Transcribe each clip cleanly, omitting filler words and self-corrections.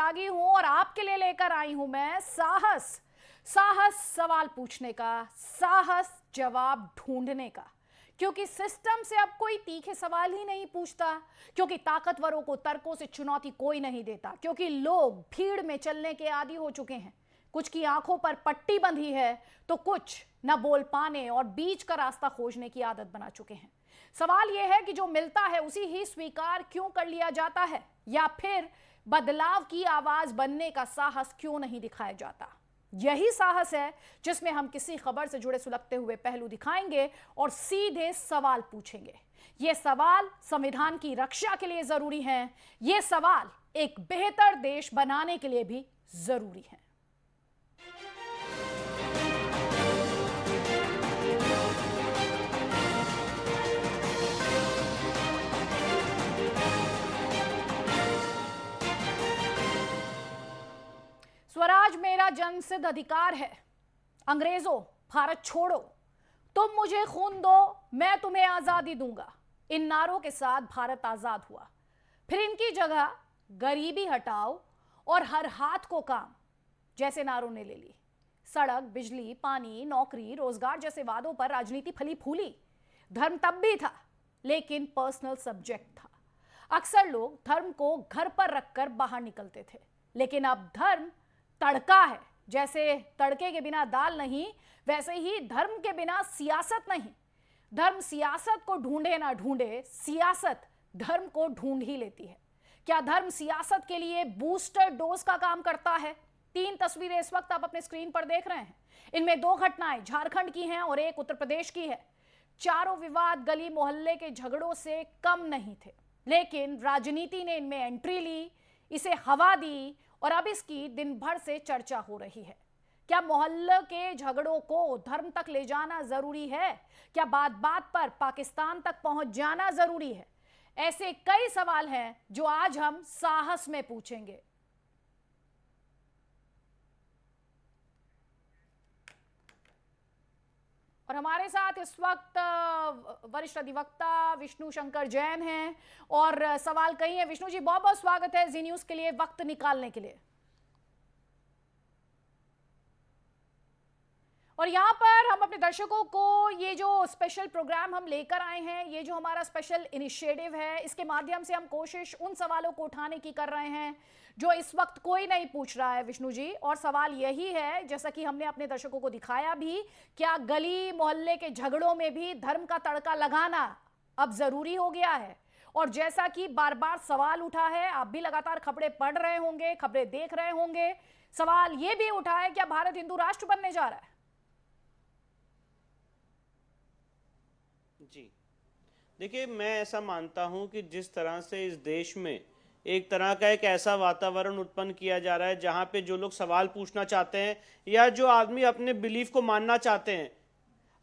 अनुरागी हूं और आपके लिए लेकर आई हूं मैं साहस। साहस सवाल पूछने का, साहस जवाब ढूंढने का। क्योंकि सिस्टम से अब कोई तीखे सवाल ही नहीं पूछता, क्योंकि ताकतवरों को तर्कों से चुनौती कोई नहीं देता, क्योंकि लोग भीड़ में चलने के आदी हो चुके हैं। कुछ की आंखों पर पट्टी बंधी है तो कुछ न बोल पाने और बीच का रास्ता खोजने की आदत बना चुके हैं। सवाल यह है कि जो मिलता है उसी ही स्वीकार क्यों कर लिया जाता है, या फिर बदलाव की आवाज बनने का साहस क्यों नहीं दिखाया जाता। यही साहस है जिसमें हम किसी खबर से जुड़े सुलगते हुए पहलू दिखाएंगे और सीधे सवाल पूछेंगे। ये सवाल संविधान की रक्षा के लिए जरूरी हैं, ये सवाल एक बेहतर देश बनाने के लिए भी जरूरी है। स्वराज मेरा जन्मसिद्ध अधिकार है। अंग्रेजों भारत छोड़ो, तुम मुझे खून दो, मैं तुम्हें आजादी दूंगा। इन नारों के साथ भारत आजाद हुआ। फिर इनकी जगह गरीबी हटाओ और हर हाथ को काम जैसे नारों ने ले ली। सड़क, बिजली, पानी, नौकरी, रोजगार जैसे वादों पर राजनीति फली फूली। धर्म तब भी था, लेकिन पर्सनल सब्जेक्ट था। अक्सर लोग धर्म को घर पर रखकर बाहर निकलते थे, लेकिन अब धर्म तड़का है। जैसे तड़के के बिना दाल नहीं, वैसे ही धर्म के बिना सियासत नहीं। धर्म सियासत को ढूंढे ना ढूंढे, सियासत धर्म को ढूंढ ही लेती है। क्या धर्म सियासत के लिए बूस्टर डोज का काम करता है? 3 तस्वीरें इस वक्त आप अपने स्क्रीन पर देख रहे हैं। इनमें 2 घटनाएं झारखंड की हैं और एक उत्तर प्रदेश की है। चारों विवाद गली मोहल्ले के झगड़ों से कम नहीं थे, लेकिन राजनीति ने इनमें एंट्री ली, इसे हवा दी और अब इसकी दिन भर से चर्चा हो रही है। क्या मोहल्ले के झगड़ों को धर्म तक ले जाना जरूरी है? क्या बात बात पर पाकिस्तान तक पहुंच जाना जरूरी है? ऐसे कई सवाल हैं जो आज हम साहस में पूछेंगे। और हमारे साथ इस वक्त वरिष्ठ अधिवक्ता विष्णु शंकर जैन हैं और सवाल कई हैं। विष्णु जी, बहुत बहुत स्वागत है जी न्यूज के लिए वक्त निकालने के लिए। और यहाँ पर हम अपने दर्शकों को ये जो स्पेशल प्रोग्राम हम लेकर आए हैं, ये जो हमारा स्पेशल इनिशिएटिव है, इसके माध्यम से हम कोशिश उन सवालों को उठाने की कर रहे हैं जो इस वक्त कोई नहीं पूछ रहा है विष्णु जी। और सवाल यही है, जैसा कि हमने अपने दर्शकों को दिखाया भी, क्या गली मोहल्ले के झगड़ों में भी धर्म का तड़का लगाना अब जरूरी हो गया है? और जैसा कि बार बार सवाल उठा है, आप भी लगातार खबरें पढ़ रहे होंगे, खबरें देख रहे होंगे, सवाल यह भी उठा है, क्या भारत हिंदू राष्ट्र बनने जा रहा है? जी देखिए, मैं ऐसा मानता हूं कि जिस तरह से इस देश में एक तरह का एक ऐसा वातावरण उत्पन्न किया जा रहा है जहां पे जो लोग सवाल पूछना चाहते हैं या जो आदमी अपने बिलीफ को मानना चाहते हैं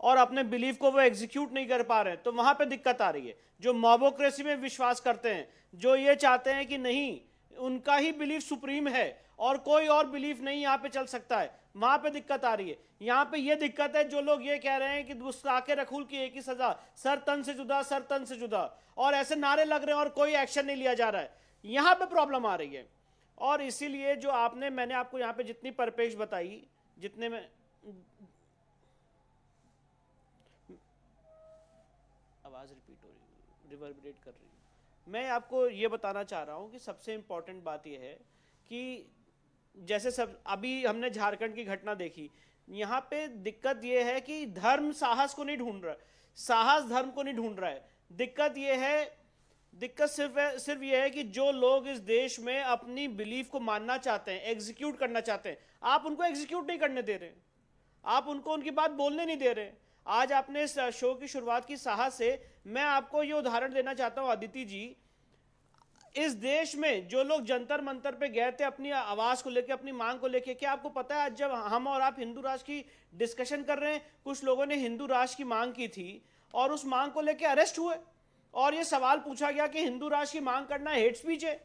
और अपने बिलीफ को वो एग्जीक्यूट नहीं कर पा रहे, तो वहां पे दिक्कत आ रही है। जो मॉबोक्रेसी में विश्वास करते हैं, जो ये चाहते हैं कि नहीं उनका ही बिलीफ सुप्रीम है और कोई और बिलीफ नहीं यहाँ पे चल सकता है, वहां पे दिक्कत आ रही है। यहाँ पे ये दिक्कत है जो लोग ये कह रहे हैं कि गुस्ताखे रसूल की एक ही सजा, सर तन से जुदा, सर तन से जुदा, और ऐसे नारे लग रहे हैं और कोई एक्शन नहीं लिया जा रहा है। यहाँ पे प्रॉब्लम आ रही है। और इसीलिए जो मैंने आपको यहाँ पे जितनी परिपेक्ष बताई, जितने में आवाज रिपीट हो रही है, रिवर्बरेट कर रही है, मैं आपको ये बताना चाह रहा हूँ कि सबसे इंपॉर्टेंट बात यह है कि जैसे सब अभी हमने झारखंड की घटना देखी, यहाँ पे दिक्कत यह है कि धर्म साहस को नहीं ढूंढ रहा है, साहस धर्म को नहीं ढूंढ रहा है। दिक्कत सिर्फ यह है कि जो लोग इस देश में अपनी बिलीफ को मानना चाहते हैं, एग्जीक्यूट करना चाहते हैं, आप उनको एग्जीक्यूट नहीं करने दे रहे, आप उनको उनकी बात बोलने नहीं दे रहे। आज आपने इस शो की शुरुआत की साहस से, मैं आपको ये उदाहरण देना चाहता हूं अदिति जी। इस देश में जो लोग जंतर मंतर पे गए थे अपनी आवाज को लेके, अपनी मांग को लेके, क्या आपको पता है आज जब हम और आप हिंदू राष्ट्र की डिस्कशन कर रहे हैं, कुछ लोगों ने हिंदू राष्ट्र की मांग की थी और उस मांग को लेके अरेस्ट हुए और ये सवाल पूछा गया कि हिंदू राष्ट्र की मांग करना हेट स्पीच है।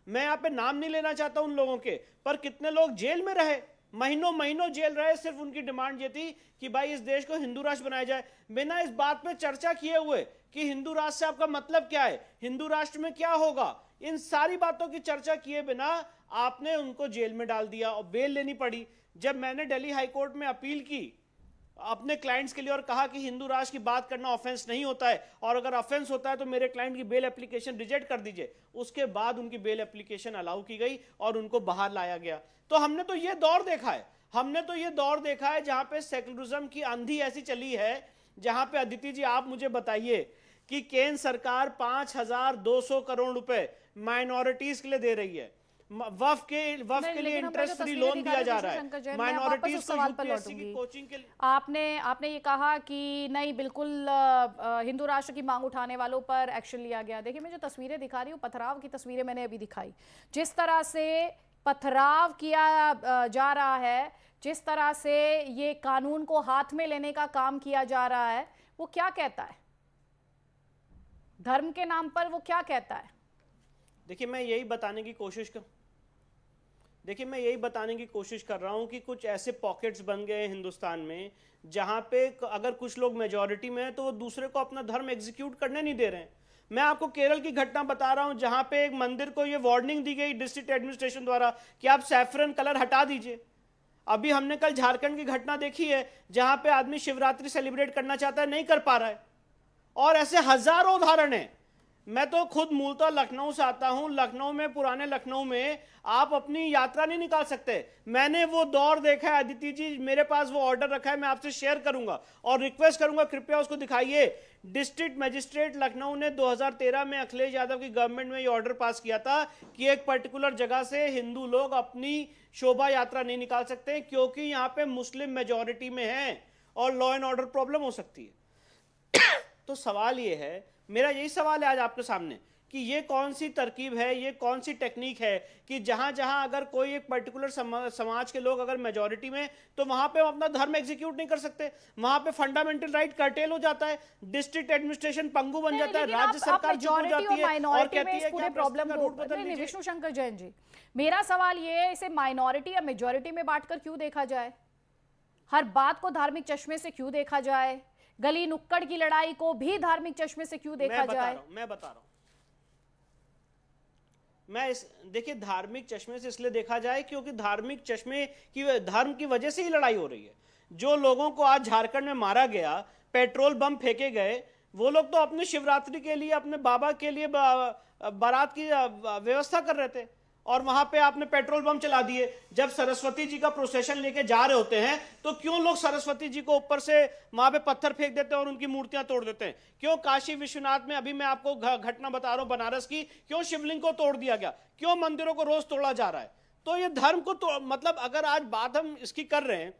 मैं यहाँ पे नाम नहीं लेना चाहता उन लोगों के, पर कितने लोग जेल में रहे, महीनों महीनों जेल रहे, सिर्फ उनकी डिमांड ये थी कि भाई इस देश को हिंदू राष्ट्र बनाया जाए, बिना इस बात पे चर्चा किए हुए कि हिंदू राष्ट्र से आपका मतलब क्या है, हिंदू राष्ट्र में क्या होगा। इन सारी बातों की चर्चा किए बिना आपने उनको जेल में डाल दिया और बेल लेनी पड़ी। जब मैंने दिल्ली हाई कोर्ट में अपील की अपने क्लाइंट्स के लिए और कहा कि हिंदू राष्ट्र की बात करना ऑफेंस नहीं होता है, और अगर ऑफेंस होता है तो मेरे क्लाइंट की बेल एप्लीकेशन रिजेक्ट कर दीजिए, उसके बाद उनकी बेल एप्लीकेशन अलाउ की गई और उनको बाहर लाया गया। तो हमने तो ये दौर देखा है, हमने तो ये दौर देखा है जहां पे सेकुलरिज्म की आंधी ऐसी चली है, जहां पे अदिति जी आप मुझे बताइए कि केंद्र सरकार 5,200 करोड़ रुपए माइनॉरिटीज के लिए दे रही है, वफ के लिए इंटरेस्ट फ्री लोन दिया जा रहा है माइनॉरिटीज को यूपीएससी की कोचिंग के लिए। आपने ये कहा कि नहीं बिल्कुल हिंदू राष्ट्र की मांग उठाने वालों पर एक्शन लिया गया। देखिए मैं जो तस्वीरें दिखा रही हूँ, पथराव की तस्वीरें मैंने अभी दिखाई, जिस तरह से पथराव किया जा रहा है, जिस तरह से ये कानून को हाथ में लेने का काम किया जा रहा है, वो क्या कहता है धर्म के नाम पर, वो क्या कहता है? देखिए मैं यही बताने की कोशिश कर रहा हूं कि कुछ ऐसे पॉकेट्स बन गए हैं हिंदुस्तान में जहां पे अगर कुछ लोग मेजॉरिटी में हैं तो वो दूसरे को अपना धर्म एग्जीक्यूट करने नहीं दे रहे हैं। मैं आपको केरल की घटना बता रहा हूं जहां पे एक मंदिर को ये वार्निंग दी गई डिस्ट्रिक्ट एडमिनिस्ट्रेशन द्वारा कि आप सैफरन कलर हटा दीजिए। अभी हमने कल झारखंड की घटना देखी है जहां पे आदमी शिवरात्रि सेलिब्रेट करना चाहता है, नहीं कर पा रहा है, और ऐसे हजारों उदाहरण हैं। मैं तो खुद मूलतः लखनऊ से आता हूं, लखनऊ में, पुराने लखनऊ में आप अपनी यात्रा नहीं निकाल सकते। मैंने वो दौर देखा है अदिति जी, मेरे पास वो ऑर्डर रखा है, मैं आपसे शेयर करूंगा और रिक्वेस्ट करूंगा कृपया उसको दिखाइए। डिस्ट्रिक्ट मजिस्ट्रेट लखनऊ ने 2013 में अखिलेश यादव की गवर्नमेंट में ये ऑर्डर पास किया था कि एक पर्टिकुलर जगह से हिंदू लोग अपनी शोभा यात्रा नहीं निकाल सकते क्योंकि यहां पे मुस्लिम मेजॉरिटी में है और लॉ एंड ऑर्डर प्रॉब्लम हो सकती है। तो सवाल ये है, मेरा यही सवाल है आज आपके सामने कि ये कौन सी तरकीब है, ये कौन सी टेक्निक है कि जहां जहां अगर कोई एक पर्टिकुलर समाज के लोग अगर मेजॉरिटी में, तो वहां पे हम अपना धर्म एग्जीक्यूट नहीं कर सकते, वहां पे फंडामेंटल राइट कर्टेल हो जाता है, डिस्ट्रिक्ट एडमिनिस्ट्रेशन पंगु बन जाता है, राज्य सरकार चुप हो जाती है और कहती है कि प्रॉब्लम का रूट बदल लीजिए। विष्णु शंकर जैन जी, मेरा सवाल ये है, इसे माइनॉरिटी या मेजॉरिटी में बांटकर क्यों देखा जाए? हर बात को धार्मिक चश्मे से क्यों देखा जाए? गली नुक्कड़ की लड़ाई को भी धार्मिक चश्मे से क्यों देखा जाए? मैं बता रहा हूं, देखिए धार्मिक चश्मे से इसलिए देखा जाए क्योंकि धार्मिक चश्मे की, धर्म की वजह से ही लड़ाई हो रही है। जो लोगों को आज झारखंड में मारा गया, पेट्रोल बम फेंके गए, वो लोग तो अपने शिवरात्रि के लिए, अपने बाबा के लिए बारात की व्यवस्था कर रहे थे और वहां पे आपने पेट्रोल बम चला दिए। जब सरस्वती जी का प्रोसेशन लेके जा रहे होते हैं तो क्यों लोग सरस्वती जी को ऊपर से वहां पे पत्थर फेंक देते हैं और उनकी मूर्तियां तोड़ देते हैं? क्यों काशी विश्वनाथ में, अभी मैं आपको घटना बता रहा हूं बनारस की, क्यों शिवलिंग को तोड़ दिया गया? क्यों मंदिरों को रोज तोड़ा जा रहा है? तो ये धर्म को तो मतलब अगर आज बात हम इसकी कर रहे हैं,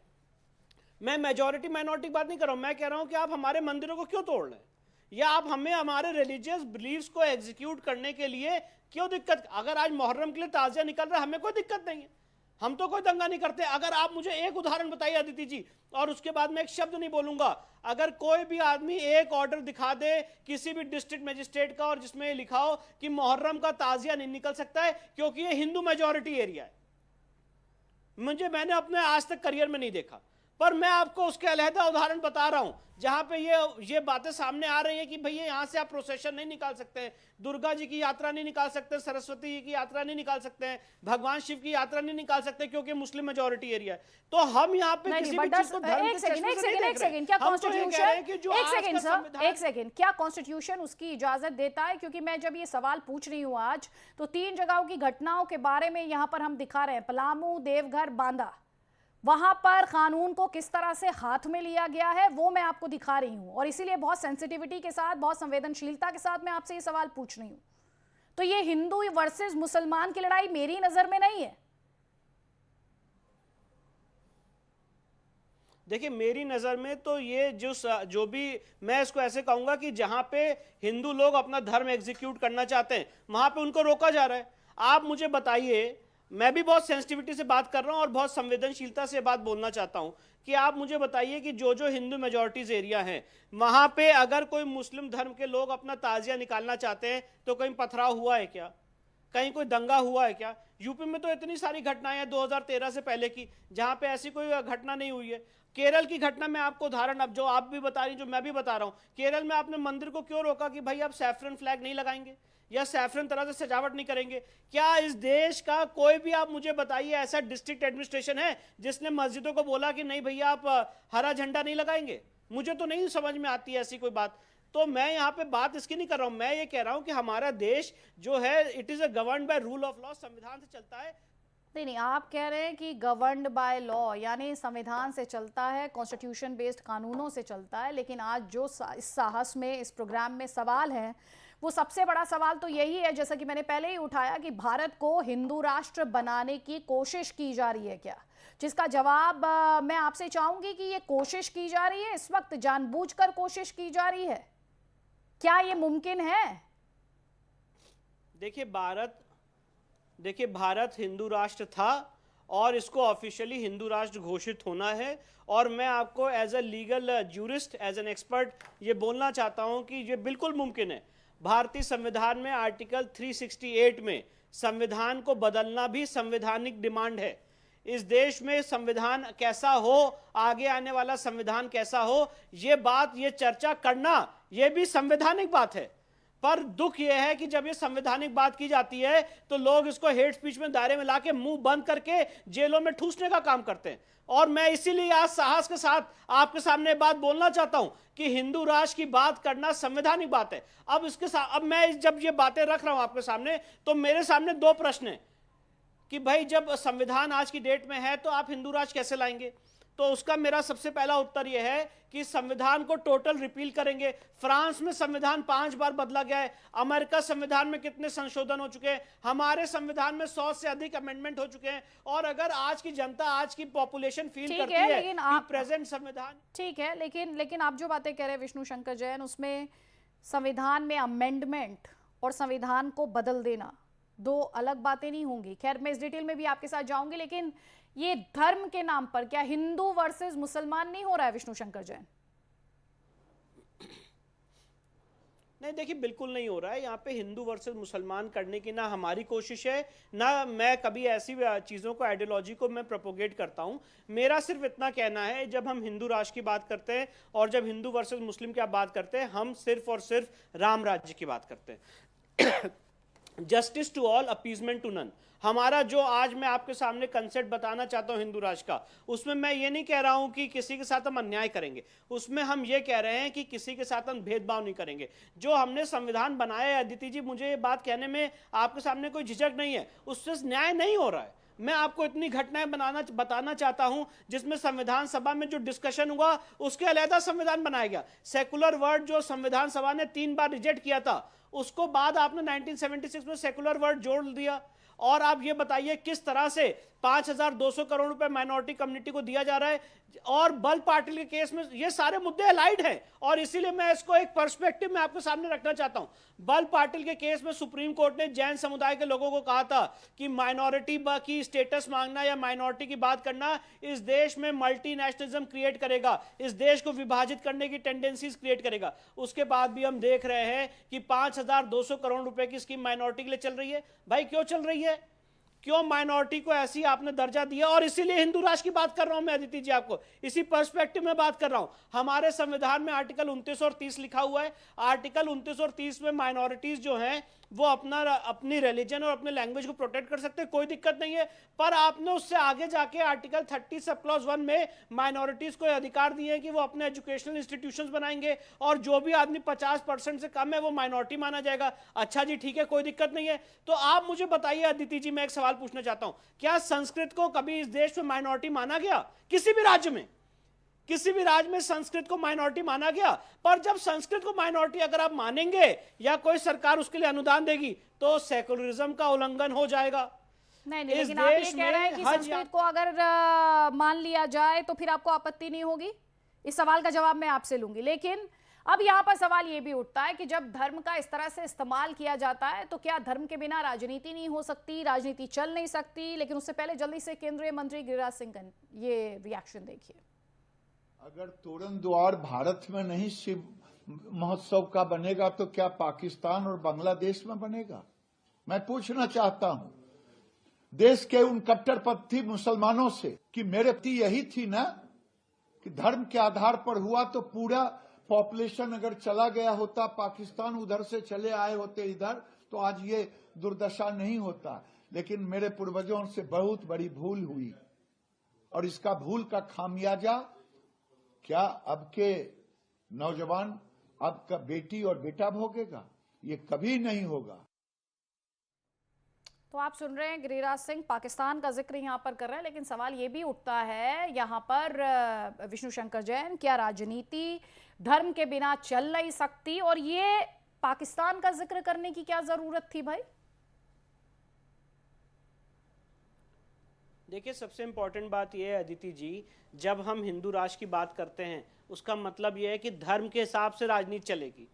मैं मेजॉरिटी माइनॉरिटी की बात नहीं कर रहा हूं, मैं कह रहा हूं कि आप हमारे मंदिरों को क्यों तोड़ रहे हैं, या आप हमें हमारे रिलीजियस बिलीव्स को एग्जीक्यूट करने के लिए क्यों दिक्कत? अगर आज मुहर्रम के लिए ताजिया निकल रहा है, हमें कोई दिक्कत नहीं है, हम तो कोई दंगा नहीं करते। अगर आप मुझे एक उदाहरण बताइए अदिति जी, और उसके बाद मैं एक शब्द नहीं बोलूंगा, अगर कोई भी आदमी एक ऑर्डर दिखा दे किसी भी डिस्ट्रिक्ट मजिस्ट्रेट का और जिसमें ये लिखा हो कि मुहर्रम का ताजिया नहीं निकल सकता है क्योंकि ये हिंदू मेजॉरिटी एरिया है, मैंने अपने आज तक करियर में नहीं देखा। पर मैं आपको उसके अलहदा उदाहरण बता रहा हूं जहां पे ये बातें सामने आ रही हैं कि भैया यहां से आप प्रोसेशन नहीं निकाल सकते हैं, दुर्गा जी की यात्रा नहीं निकाल सकते, सरस्वती जी की यात्रा नहीं निकाल सकते हैं, भगवान शिव की यात्रा नहीं निकाल सकते क्योंकि मुस्लिम मेजॉरिटी एरिया है। तो हम यहाँ पे किसी भी चीज को धर्म के चश्मे से नहीं देख रहे। क्या हम तो ये कह रहे हैं कि जो आज का संविधान, एक सेकंड, क्या कॉन्स्टिट्यूशन उसकी इजाजत देता है? क्योंकि मैं जब ये सवाल पूछ रही हूँ आज, तो 3 जगहों की घटनाओं के बारे में यहाँ पर हम दिखा रहे हैं, पलामू, देवघर, बांदा, वहां पर कानून को किस तरह से हाथ में लिया गया है वो मैं आपको दिखा रही हूं, और इसीलिए बहुत सेंसिटिविटी के साथ, बहुत संवेदनशीलता के साथ मैं आपसे ये सवाल पूछ रही हूं। तो ये हिंदू वर्सेस मुसलमान की लड़ाई मेरी नजर में नहीं है। देखिए मेरी नजर में तो ये जो भी, मैं इसको ऐसे कहूंगा कि जहां पे हिंदू लोग अपना धर्म एग्जीक्यूट करना चाहते हैं वहां पे उनको रोका जा रहा है। आप मुझे बताइए, मैं भी बहुत सेंसिटिविटी से बात कर रहा हूं और बहुत संवेदनशीलता से बात बोलना चाहता हूं कि आप मुझे बताइए कि जो हिंदू मेजॉरिटीज एरिया हैं वहां पे अगर कोई मुस्लिम धर्म के लोग अपना ताजिया निकालना चाहते हैं तो कहीं पथराव हुआ है क्या? कहीं कोई दंगा हुआ है क्या? यूपी में तो इतनी सारी घटनाएं हैं 2013 से पहले की जहां पे ऐसी कोई घटना नहीं हुई है। केरल की घटना में आपको उदाहरण, अब जो आप भी बता रही, जो मैं भी बता रहा हूं, केरल में आपने मंदिर को क्यों रोका कि भाई आप सैफरन फ्लैग नहीं लगाएंगे? या सैफरन तरह से सजावट नहीं करेंगे? क्या इस देश का कोई भी आप मुझे बताइए ऐसा डिस्ट्रिक्ट एडमिनिस्ट्रेशन है जिसने मस्जिदों को बोला कि नहीं भैया आप हरा झंडा नहीं लगाएंगे? मुझे तो नहीं समझ में आती है ऐसी कोई बात। तो मैं यहाँ पे बात इसकी नहीं कर रहा हूं, मैं ये कह रहा हूं कि हमारा देश जो है it is a governed by rule of law, संविधान से चलता है। नहीं, आप कह रहे हैं कि गवर्न्ड बाय लॉ यानी संविधान से चलता है, कॉन्स्टिट्यूशन बेस्ड कानूनों से चलता है, लेकिन आज जो इस साहस में, इस प्रोग्राम में सवाल है, वो सबसे बड़ा सवाल तो यही है, जैसा कि मैंने पहले ही उठाया, कि भारत को हिंदू राष्ट्र बनाने की कोशिश की जा रही है क्या? जिसका जवाब मैं आपसे चाहूंगी कि ये कोशिश की जा रही है, इस वक्त जानबूझकर कोशिश की जा रही है, क्या ये मुमकिन है? देखिए भारत हिंदू राष्ट्र था और इसको ऑफिशियली हिंदू राष्ट्र घोषित होना है। और मैं आपको as a legal jurist, as an expert ये बोलना चाहता हूं कि ये बिल्कुल मुमकिन है। भारतीय संविधान में आर्टिकल 368 में संविधान को बदलना भी संवैधानिक डिमांड है। इस देश में संविधान कैसा हो, आगे आने वाला संविधान कैसा हो, ये चर्चा करना ये भी संवैधानिक बात है। पर दुख यह है कि जब ये संवैधानिक बात की जाती है तो लोग इसको हेट स्पीच में दायरे में लाके मुंह बंद करके जेलों में ठूसने का काम करते हैं। और मैं इसीलिए आज साहस के साथ आपके सामने बात बोलना चाहता हूं कि हिंदू राष्ट्र की बात करना संवैधानिक बात है। अब मैं जब ये बातें रख रहा हूं आपके सामने, तो मेरे सामने दो प्रश्न हैं कि भाई जब संविधान आज की डेट में है तो आप हिंदू राष्ट्र कैसे लाएंगे? तो उसका मेरा सबसे पहला उत्तर यह है कि संविधान को टोटल रिपील करेंगे। फ्रांस में संविधान 5 बार बदला गया है, अमेरिका संविधान में कितने संशोधन हो चुके हैं, हमारे संविधान में 100 से अधिक अमेंडमेंट हो चुके हैं। और अगर आज की जनता, आज की पॉपुलेशन फील करती है कि प्रेजेंट संविधान ठीक है, लेकिन आप जो बातें कह रहे हैं विष्णु शंकर जैन, उसमें संविधान में अमेंडमेंट और संविधान को बदल देना दो अलग बातें नहीं होंगी। खैर, मैं इस डिटेल में भी आपके साथ जाऊंगी, लेकिन ये धर्म के नाम पर क्या हिंदू वर्सेस मुसलमान नहीं हो रहा है विष्णु शंकर जैन? नहीं, देखिए बिल्कुल नहीं हो रहा है। यहाँ पे हिंदू वर्सेस मुसलमान करने की ना हमारी कोशिश है, ना मैं कभी ऐसी चीज़ों को, आइडियोलॉजी को मैं प्रोपोगेट करता हूँ। मेरा सिर्फ इतना कहना है, जब हम हिंदू राष्ट्र की बात करते हैं और जब हिंदू वर्सेस मुस्लिम की बात करते हैं, हम सिर्फ और सिर्फ राम राज्य की बात करते हैं। Justice to all, appeasement to none. हमारा जो आज मैं आपके सामने कंसेप्ट बताना चाहता हूं हिंदू राष्ट्र का, उसमें मैं ये नहीं कह रहा हूं कि किसी के साथ हम अन्याय करेंगे, उसमें हम ये कह रहे हैं कि किसी के साथ हम भेदभाव नहीं करेंगे। जो हमने संविधान बनाया है, अदिति जी, मुझे ये बात कहने में आपके सामने कोई झिझक नहीं है, उससे न्याय नहीं हो रहा है। मैं आपको इतनी घटनाएं बताना चाहता हूं जिसमें संविधान सभा में जो डिस्कशन हुआ उसके अलग संविधान बनाया गया। सेकुलर वर्ड जो संविधान सभा ने 3 बार रिजेक्ट किया था, उसको बाद आपने 1976 में सेकुलर वर्ड जोड़ दिया। और आप ये बताइए किस तरह से 5,200 करोड़ रुपए माइनॉरिटी कम्युनिटी को दिया जा रहा है। और बल पाटिल के केस में ये सारे मुद्दे अलाइड हैं, और इसीलिए मैं इसको एक पर्सपेक्टिव में आपके सामने रखना चाहता हूं। बल पाटिल के केस में सुप्रीम कोर्ट ने जैन समुदाय के लोगों को कहा था कि माइनॉरिटी की स्टेटस मांगना या माइनॉरिटी की बात करना इस देश में मल्टीनेशनलिज्म क्रिएट करेगा, इस देश को विभाजित करने की टेंडेंसीज क्रिएट करेगा। उसके बाद भी हम देख रहे हैं कि 5,200 करोड़ रुपए की स्कीम माइनॉरिटी के लिए चल रही है। भाई क्यों चल रही है? क्यों माइनॉरिटी को ऐसी आपने दर्जा दिया? और इसीलिए हिंदू राष्ट्र की बात कर रहा हूं मैं, अदिति जी, आपको इसी पर्सपेक्टिव में बात कर रहा हूं। हमारे संविधान में आर्टिकल 29 और 30 लिखा हुआ है। आर्टिकल 29 और 30 में माइनॉरिटीज जो हैं वो अपनी रिलीजन और अपने लैंग्वेज को प्रोटेक्ट कर सकते हैं, कोई दिक्कत नहीं है। पर आपने उससे आगे जाके आर्टिकल 30 सब क्लॉज 1 में माइनॉरिटीज को अधिकार दिए हैं कि वो अपने एजुकेशनल इंस्टीट्यूशंस बनाएंगे और जो भी आदमी 50% से कम है वो माइनॉरिटी माना जाएगा। अच्छा जी, ठीक है, कोई दिक्कत नहीं है। तो आप मुझे बताइए अदिति जी, मैं एक सवाल पूछना चाहता हूं, क्या संस्कृत को कभी इस देश में माइनॉरिटी माना गया? किसी भी राज्य में, किसी भी राज्य में संस्कृत को माइनॉरिटी माना गया? पर जब संस्कृत को माइनॉरिटी अगर आप मानेंगे या कोई सरकार उसके लिए अनुदान देगी तो सेकुलरिज्म का उल्लंघन हो जाएगा। नहीं, लेकिन आप ये कह रहे हैं कि संस्कृत को अगर मान लिया जाए तो फिर आपको आपत्ति नहीं होगी? इस सवाल का जवाब मैं आपसे लूंगी। लेकिन अब यहाँ पर सवाल ये भी उठता है कि जब धर्म का इस तरह से इस्तेमाल किया जाता है तो क्या धर्म के बिना राजनीति नहीं हो सकती, राजनीति चल नहीं सकती? लेकिन उससे पहले जल्दी से केंद्रीय मंत्री गिरिराज सिंह का ये रिएक्शन देखिए। अगर तोरण द्वार भारत में नहीं शिव महोत्सव का बनेगा तो क्या पाकिस्तान और बांग्लादेश में बनेगा? मैं पूछना चाहता हूं देश के उन कट्टरपंथी मुसलमानों से कि मेरे पति यही थी ना कि धर्म के आधार पर हुआ तो पूरा पॉपुलेशन अगर चला गया होता पाकिस्तान, उधर से चले आए होते इधर, तो आज ये दुर्दशा नहीं होता। लेकिन मेरे पूर्वजों से बहुत बड़ी भूल हुई और इसका भूल का खामियाजा क्या अब के नौजवान, अब का बेटी और बेटा भोगेगा? ये कभी नहीं होगा। तो आप सुन रहे हैं गिरिराज सिंह पाकिस्तान का जिक्र यहाँ पर कर रहे हैं, लेकिन सवाल ये भी उठता है यहाँ पर विष्णु शंकर जैन, क्या राजनीति धर्म के बिना चल नहीं सकती और ये पाकिस्तान का जिक्र करने की क्या जरूरत थी भाई? देखिए, सबसे इंपॉर्टेंट बात यह है अदिति जी, जब हम हिंदू राष्ट्र की बात करते हैं उसका मतलब यह है कि धर्म के हिसाब से राजनीति चलेगी।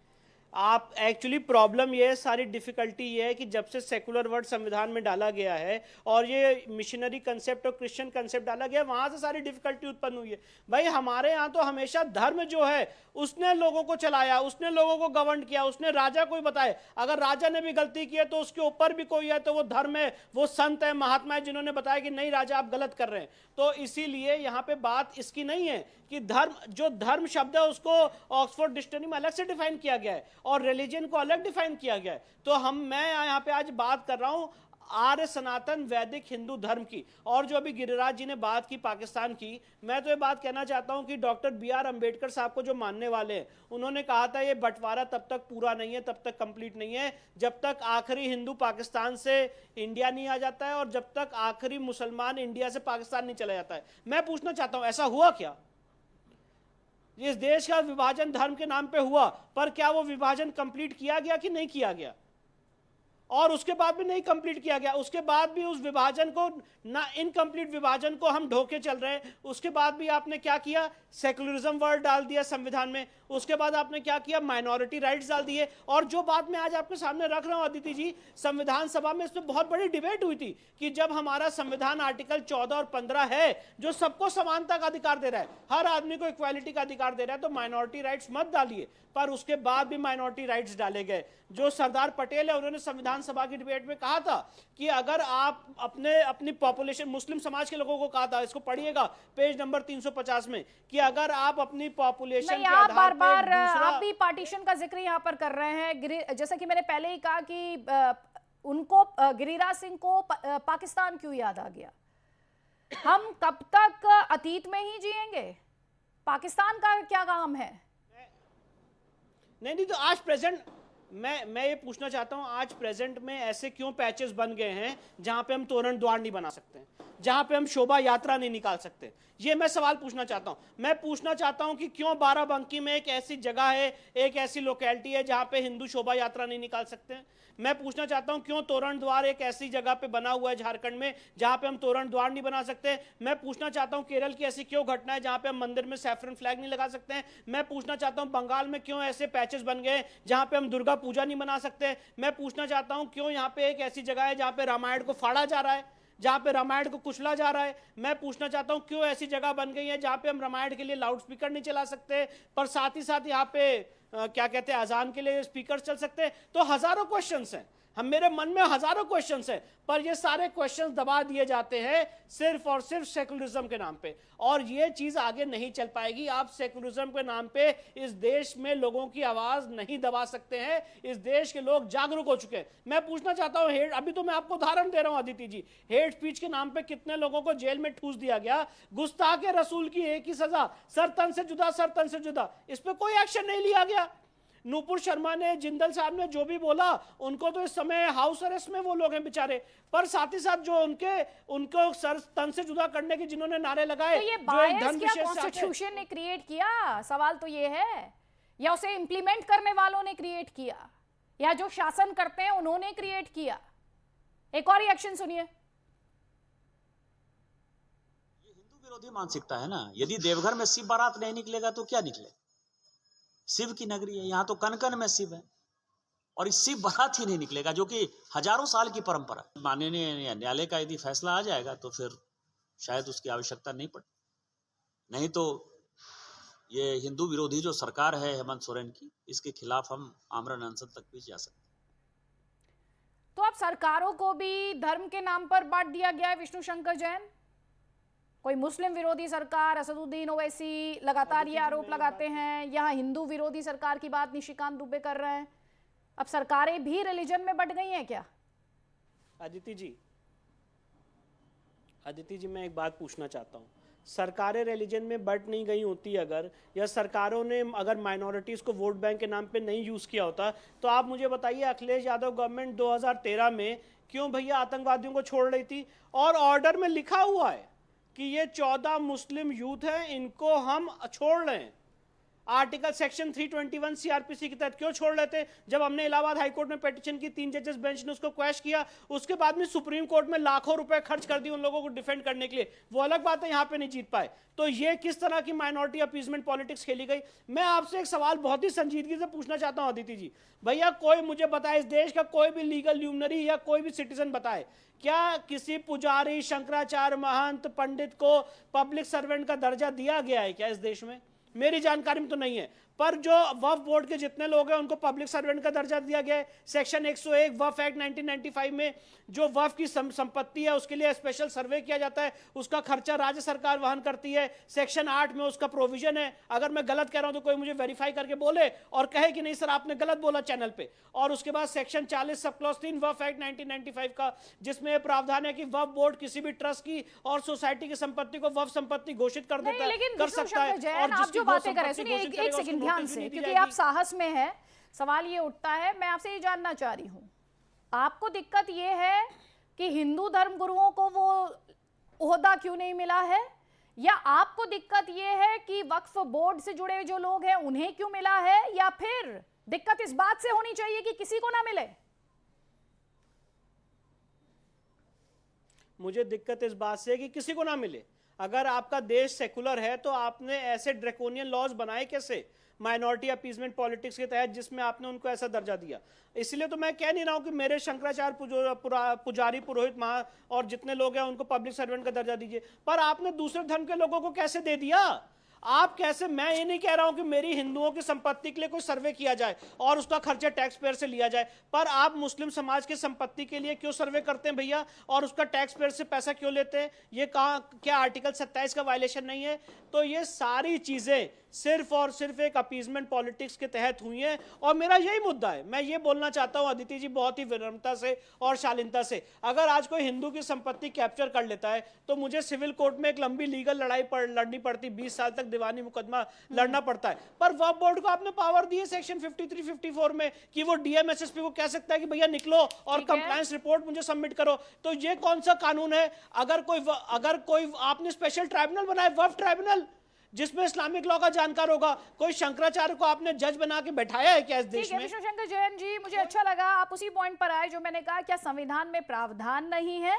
आप एक्चुअली प्रॉब्लम ये है, सारी डिफिकल्टी ये है कि जब से सेकुलर वर्ड संविधान में डाला गया है और ये मिशनरी कंसेप्ट और क्रिश्चियन कंसेप्ट डाला गया है, वहां से सारी डिफिकल्टी उत्पन्न हुई है। भाई हमारे यहाँ तो हमेशा धर्म जो है उसने लोगों को चलाया, उसने लोगों को गवर्न किया, उसने राजा को ही बताए। अगर राजा ने भी गलती की है तो उसके ऊपर भी कोई है तो वो धर्म है, वो संत है, महात्मा है जिन्होंने बताया कि नहीं राजा आप गलत कर रहे हैं। तो इसीलिए यहाँ पे बात इसकी नहीं है कि धर्म, जो धर्म शब्द है उसको ऑक्सफोर्ड डिक्शनरी में अलग से डिफाइन किया गया है और रिलीजन को अलग डिफाइन किया गया है। तो मैं यहाँ पे आज बात कर रहा हूं आर्य सनातन वैदिक हिंदू धर्म की। और जो अभी गिरिराज जी ने बात की पाकिस्तान की, मैं तो ये बात कहना चाहता हूं कि डॉक्टर B.R. अम्बेडकर साहब को जो मानने वाले हैं, उन्होंने कहा था ये बंटवारा तब तक पूरा नहीं है, तब तक कंप्लीट नहीं है जब तक आखिरी हिंदू पाकिस्तान से इंडिया नहीं आ जाता है और जब तक आखिरी मुसलमान इंडिया से पाकिस्तान नहीं चला जाता है। मैं पूछना चाहता हूं ऐसा हुआ क्या? इस देश का विभाजन धर्म के नाम पे हुआ, पर क्या वो विभाजन कंप्लीट किया गया कि नहीं किया गया? और उसके बाद भी नहीं कंप्लीट किया गया, उसके बाद भी उस विभाजन को ना, इनकम्प्लीट विभाजन को हम ढोके चल रहे हैं। उसके बाद भी आपने क्या किया? सेकुलरिज्म वर्ड डाल दिया संविधान में। उसके बाद आपने क्या किया? माइनॉरिटी राइट्स डाल दिए। और जो बात मैं आज आपके सामने रख रहा हूं अदिति जी, संविधान सभा में इसमें बहुत बड़ी डिबेट हुई थी कि जब हमारा संविधान आर्टिकल 14 और 15 है जो सबको समानता का अधिकार दे रहा है, हर आदमी को इक्वालिटी का अधिकार दे रहा है, तो माइनॉरिटी राइट्स मत डालिए। पर उसके बाद भी माइनॉरिटी राइट्स डाले गए। जो सरदार पटेल है उन्होंने संविधान सभा की डिबेट में कहा था कि अगर आप अपनी पॉपुलेशन, मुस्लिम समाज के लोगों को कहा था, इसको पढ़िएगा पेज नंबर 350 में, कि अगर आप अपनी पॉपुलेशन के आधार बार बार पे दूसरा, आप भी पार्टीशन का जिक्र यहाँ पर कर रहे हैं। जैसा कि मैंने पहले ही कहा कि उनको गिरिराज सिंह को पाकिस्तान क्यों याद आ गया? हम कब तक अतीत में ही जिएंगे? पाकिस्तान का क्या काम है? नहीं, तो आज प्रेजेंट मैं ये पूछना चाहता हूं, आज प्रेजेंट में ऐसे क्यों पैचेस बन गए हैं जहां पे हम तोरण द्वार नहीं बना सकते, जहां पे हम शोभा यात्रा नहीं निकाल सकते? ये मैं सवाल पूछना चाहता हूं। मैं पूछना चाहता हूं कि क्यों बाराबंकी में एक ऐसी जगह है, एक ऐसी लोकेलिटी है जहां पे हिंदू शोभा यात्रा नहीं निकाल सकते? मैं पूछना चाहता हूं क्यों तोरण द्वार एक ऐसी जगह पे बना हुआ है झारखंड में जहां पे हम तोरण द्वार नहीं बना सकते? मैं पूछना चाहता हूं केरल की ऐसी क्यों घटना है जहां पे हम मंदिर में सैफरन फ्लैग नहीं लगा सकते हैं? मैं पूछना चाहता हूं बंगाल में क्यों ऐसे पैचेस बन गए जहां पे हम दुर्गा पूजा नहीं मना सकते? मैं पूछना चाहता हूं क्यों यहां पे एक ऐसी जगह है जहां पे रामायण को फाड़ा जा रहा है, जहां पे रामायण को कुचला जा रहा है? मैं पूछना चाहता हूं क्यों ऐसी जगह बन गई है जहां पे हम रामायण के लिए लाउड स्पीकर नहीं चला सकते, पर साथ ही साथ यहाँ पे क्या कहते हैं, अजान के लिए स्पीकर चल सकते हैं? तो हजारों क्वेश्चंस हैं, मेरे मन में हजारों क्वेश्चंस हैं, पर ये सारे क्वेश्चंस दबा दिए जाते हैं सिर्फ और सिर्फ सेकुलरिज्म के नाम पे। और ये चीज आगे नहीं चल पाएगी। आप सेकुलरिज्म के नाम पे इस देश में लोगों की आवाज नहीं दबा सकते हैं। इस देश के लोग जागरूक हो चुके हैं। मैं पूछना चाहता हूं, अभी तो मैं आपको उदाहरण दे रहा हूं अदिति जी, हेट स्पीच के नाम पे कितने लोगों को जेल में ठूस दिया गया। गुस्ताखे रसूल की एक ही सजा, सर तन से जुदा, सर तन से जुदा। इस पे कोई एक्शन नहीं लिया गया। नूपुर शर्मा ने, जिंदल साहब ने जो भी बोला, उनको तो इस समय हाउस अरेस्ट में वो लोग हैं बेचारे। पर साथ ही साथ जो उनको सर तन से जुदा करने के जिन्होंने नारे लगाए, तो ये जो एक धर्म क्या विशेष कॉन्स्टिट्यूशन ने क्रिएट किया? सवाल तो ये है, या उसे इंप्लीमेंट करने वालों ने क्रिएट किया, या जो शासन करते हैं उन्होंने क्रिएट किया? एक और रिएक्शन सुनिए। ये हिंदू विरोधी मानसिकता है ना। यदि देवघर में शिव बारात नहीं निकलेगा तो क्या निकले? शिव की नगरी है, यहाँ तो कन कन में शिव है, और इस शिव बारात ही नहीं निकलेगा, जो कि हजारों साल की परंपरा। माननीय न्यायालय का यदि फैसला आ जाएगा तो फिर शायद उसकी आवश्यकता नहीं पड़े। नहीं तो ये हिंदू विरोधी जो सरकार है हेमंत सोरेन की, इसके खिलाफ हम आमरण अनशन तक भी जा सकते हैं। तो अब सरकारों को भी धर्म के नाम पर बांट दिया गया है विष्णु शंकर जैन। कोई मुस्लिम विरोधी सरकार, असदुद्दीन ओवैसी लगातार ये आरोप लगाते हैं। यहाँ हिंदू विरोधी सरकार की बात निशिकांत दुबे कर रहे हैं। अब सरकारें भी रिलीजन में बट गई हैं क्या? अदिति जी मैं एक बात पूछना चाहता हूँ, सरकारें रिलीजन में बट नहीं गई होती अगर, या सरकारों ने अगर माइनॉरिटीज़ को वोट बैंक के नाम पे नहीं यूज़ किया होता, तो आप मुझे बताइए अखिलेश यादव गवर्नमेंट 2013 में क्यों भैया आतंकवादियों को छोड़ रही थी? और ऑर्डर में लिखा हुआ है कि ये 14 मुस्लिम यूथ हैं, इनको हम छोड़ रहे हैं। आर्टिकल सेक्शन 321 सीआरपीसी के तहत क्यों छोड़ लेते? जब हमने इलाहाबाद हाईकोर्ट में पिटीशन की, 3 जजेस बेंच ने उसको क्वेश्चन किया, उसके बाद में सुप्रीम कोर्ट में लाखों रुपए खर्च कर दिए उन लोगों को डिफेंड करने के लिए, वो अलग बात है, यहां पे नहीं जीत पाए। तो ये किस तरह की माइनॉरिटी अपीजमेंट पॉलिटिक्स खेली गई? मैं आपसे एक सवाल बहुत ही संजीदगी से पूछना चाहता हूं अदिति जी, भैया कोई मुझे बताए, इस देश का कोई भी लीगल ल्यूमिनरी या कोई भी सिटीजन बताए, क्या किसी पुजारी, शंकराचार्य, महंत, पंडित को पब्लिक सर्वेंट का दर्जा दिया गया है क्या इस देश में? मेरी जानकारी में तो नहीं है। पर जो वक्फ बोर्ड के जितने लोग हैं उनको पब्लिक सर्वेंट का दर्जा दिया गया है। सेक्शन 101 वक्फ एक्ट 1995 में जो वक्फ की संपत्ति है उसके लिए स्पेशल सर्वे किया जाता है, उसका खर्चा राज्य सरकार वहन करती है। सेक्शन 8 में उसका प्रोविजन है। अगर मैं गलत कह रहा हूं तो कोई मुझे वेरीफाई करके बोले और कहे कि नहीं सर आपने गलत बोला चैनल पे। और उसके बाद सेक्शन 40 सब क्लॉज 3 वक्फ एक्ट 1995 का, जिसमें प्रावधान है कि वक्फ बोर्ड किसी भी ट्रस्ट की और सोसाइटी की संपत्ति को वक्फ संपत्ति घोषित कर देता है, कर सकता है। और आप जो बातें कर रहे हैं, एक सेकंड ध्यान से, क्योंकि आप साहस में है, सवाल ये उठता है, मैं आपसे ये जानना चाह रही हूं, आपको दिक्कत ये है कि हिंदू धर्म गुरुओं को वो ओहदा क्यों नहीं मिला है, या आपको दिक्कत ये है कि वक्फ बोर्ड से जुड़े जो लोग हैं उन्हें क्यों मिला है, या फिर दिक्कत इस बात से होनी चाहिए कि किसी को ना मिले? मुझे दिक्कत इस बात से है कि किसी को ना मिले। अगर आपका देश सेकुलर है तो आपने ऐसे ड्रैकोनियन लॉज बनाए कैसे माइनॉरिटी अपीजमेंट पॉलिटिक्स के तहत, जिसमें आपने उनको ऐसा दर्जा दिया? इसलिए तो मैं कह नहीं रहा हूं कि मेरे शंकराचार्य, पुजारी, पुरोहित, महा और जितने लोग हैं उनको पब्लिक सर्वेंट का दर्जा दीजिए, पर आपने दूसरे धर्म के लोगों को कैसे दे दिया? आप कैसे? मैं ये नहीं कह रहा हूं कि मेरी हिंदुओं की संपत्ति के लिए कोई सर्वे किया जाए और उसका खर्चा टैक्स पेयर से लिया जाए, पर आप मुस्लिम समाज की संपत्ति के लिए क्यों सर्वे करते हैं भैया, और उसका टैक्स पेयर से पैसा क्यों लेते हैं? ये क्या आर्टिकल 27 का वायलेशन नहीं है? तो ये सारी चीजें सिर्फ और सिर्फ एक अपीजमेंट पॉलिटिक्स के तहत हुई है, और मेरा यही मुद्दा है। मैं ये बोलना चाहता हूं अदिति जी बहुत ही विनम्रता से और शालीनता से, अगर आज कोई हिंदू की संपत्ति कैप्चर कर लेता है तो मुझे सिविल कोर्ट में एक लंबी लीगल लड़ाई लड़नी पड़ती, 20 साल तक दीवानी मुकदमा लड़ना पड़ता है। पर वक्फ बोर्ड को आपने पावर दी है सेक्शन 53-54 में कि वो डीएम-एसएसपी को कह सकता है कि भैया निकलो और कंप्लायंस रिपोर्ट मुझे सबमिट करो। तो ये कौन सा कानून है? अगर कोई आपने स्पेशल ट्राइब्यूनल बनाया, वक्फ ट्राइब्यूनल, जिसमें इस्लामिक लॉ का जानकार होगा, कोई शंकराचार्य को आपने जज बना के बैठाया है क्या इस देश में? विष्णु शंकर जैन जी, मुझे अच्छा लगा आप उसी पॉइंट पर आए जो मैंने कहा, क्या संविधान में प्रावधान नहीं है,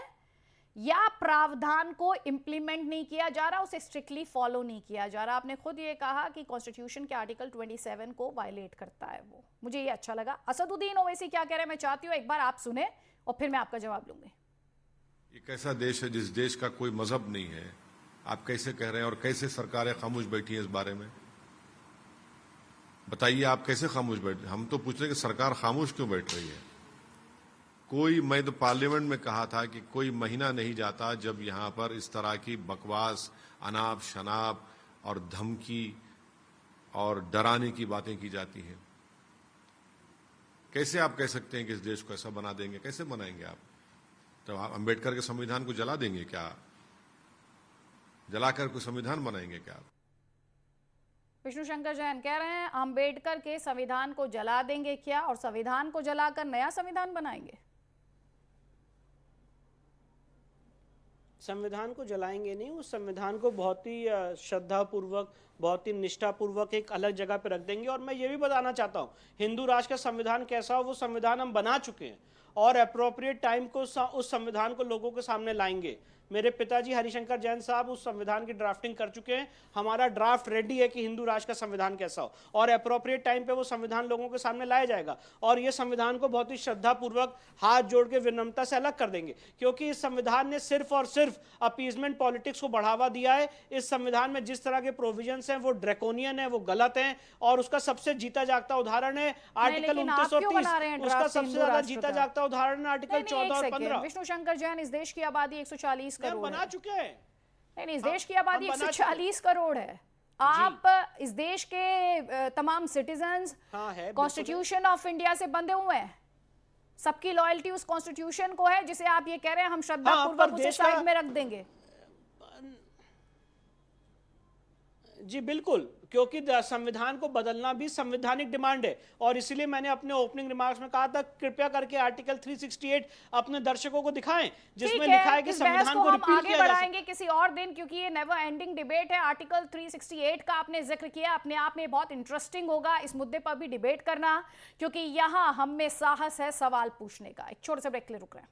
या प्रावधान को इंप्लीमेंट नहीं किया जा रहा, उसे स्ट्रिक्टली फॉलो नहीं किया जा रहा? आपने खुद ये कहा कि कॉन्स्टिट्यूशन के आर्टिकल 27 को वायलेट करता है वो, मुझे ये अच्छा लगा। असदुद्दीन ओवैसी क्या कह रहे हैं मैं चाहती हूँ एक बार आप सुने और फिर मैं आपका जवाब लूंगी। एक ऐसा देश है जिस देश का कोई मजहब नहीं है, आप कैसे कह रहे हैं, और कैसे सरकारें खामोश बैठी हैं इस बारे में? बताइए आप कैसे खामोश बैठ? हम तो पूछ रहे हैं कि सरकार खामोश क्यों बैठ रही है? मैं तो पार्लियामेंट में कहा था कि कोई महीना नहीं जाता जब यहां पर इस तरह की बकवास, अनाप शनाप और धमकी और डराने की बातें की जाती हैं। कैसे आप कह सकते हैं कि इस देश को ऐसा बना देंगे? कैसे बनाएंगे आप? तो आप अंबेडकर के संविधान को जला देंगे क्या? जलाकर कोई संविधान बनाएंगे क्या? विष्णु शंकर जैन कह रहे हैं अंबेडकर के संविधान को जला देंगे क्या, और संविधान को जलाकर नया संविधान बनाएंगे? संविधान को जलाएंगे नहीं, उस संविधान को बहुत ही श्रद्धा पूर्वक, बहुत ही निष्ठा पूर्वक एक अलग जगह पे रख देंगे। और मैं ये भी बताना चाहता हूँ, हिंदू राष्ट्र का संविधान कैसा हो वो संविधान हम बना चुके हैं, और अप्रोप्रिएट टाइम को उस संविधान को लोगों के सामने लाएंगे। मेरे पिताजी हरिशंकर जैन साहब उस संविधान की ड्राफ्टिंग कर चुके हैं। हमारा ड्राफ्ट रेडी है कि हिंदू राष्ट्र का संविधान कैसा हो, और अप्रोप्रिएट टाइम पे वो संविधान लोगों के सामने लाया जाएगा। और ये संविधान को बहुत ही श्रद्धापूर्वक हाथ जोड़ के विनम्रता से अलग कर देंगे, क्योंकि इस संविधान ने सिर्फ और सिर्फ अपीजमेंट पॉलिटिक्स को बढ़ावा दिया है। इस संविधान में जिस तरह के प्रोविजंस हैं वो ड्रैकोनियन है, वो गलत हैं, और उसका सबसे जीता जागता उदाहरण है आर्टिकल 2930। उसका सबसे ज्यादा जीता जागता उदाहरण है आर्टिकल 14 और 15। विष्णु शंकर जैन, इस देश की आबादी 140 करोड़ बना चुके हैं। नहीं, इस देश की आबादी 140 करोड़ है। आप इस देश के तमाम सिटीजन्स हाँ है, कॉन्स्टिट्यूशन ऑफ इंडिया से बंधे हुए हैं, सबकी लॉयल्टी उस कॉन्स्टिट्यूशन को है, जिसे आप ये कह रहे हैं हम श्रद्धापूर्वक पर उसे देश साइड का- में रख देंगे। जी बिल्कुल, क्योंकि संविधान को बदलना भी संवैधानिक डिमांड है, और इसलिए मैंने अपने ओपनिंग रिमार्क्स में कहा था कृपया करके आर्टिकल 368 अपने दर्शकों को दिखाएं, जिसमें ठीक लिखा है कि इस बहस संविधान को को हम रिपीट आगे किया जा सकता है। बढ़ाएंगे किसी और दिन, क्योंकि ये नेवर एंडिंग डिबेट है। आर्टिकल 368 का आपने जिक्र किया, अपने आप में बहुत इंटरेस्टिंग होगा इस मुद्दे पर भी डिबेट करना, क्योंकि यहाँ हम में साहस है सवाल पूछने का। एक छोटे से ब्रेक के लिए रुक रहे हैं।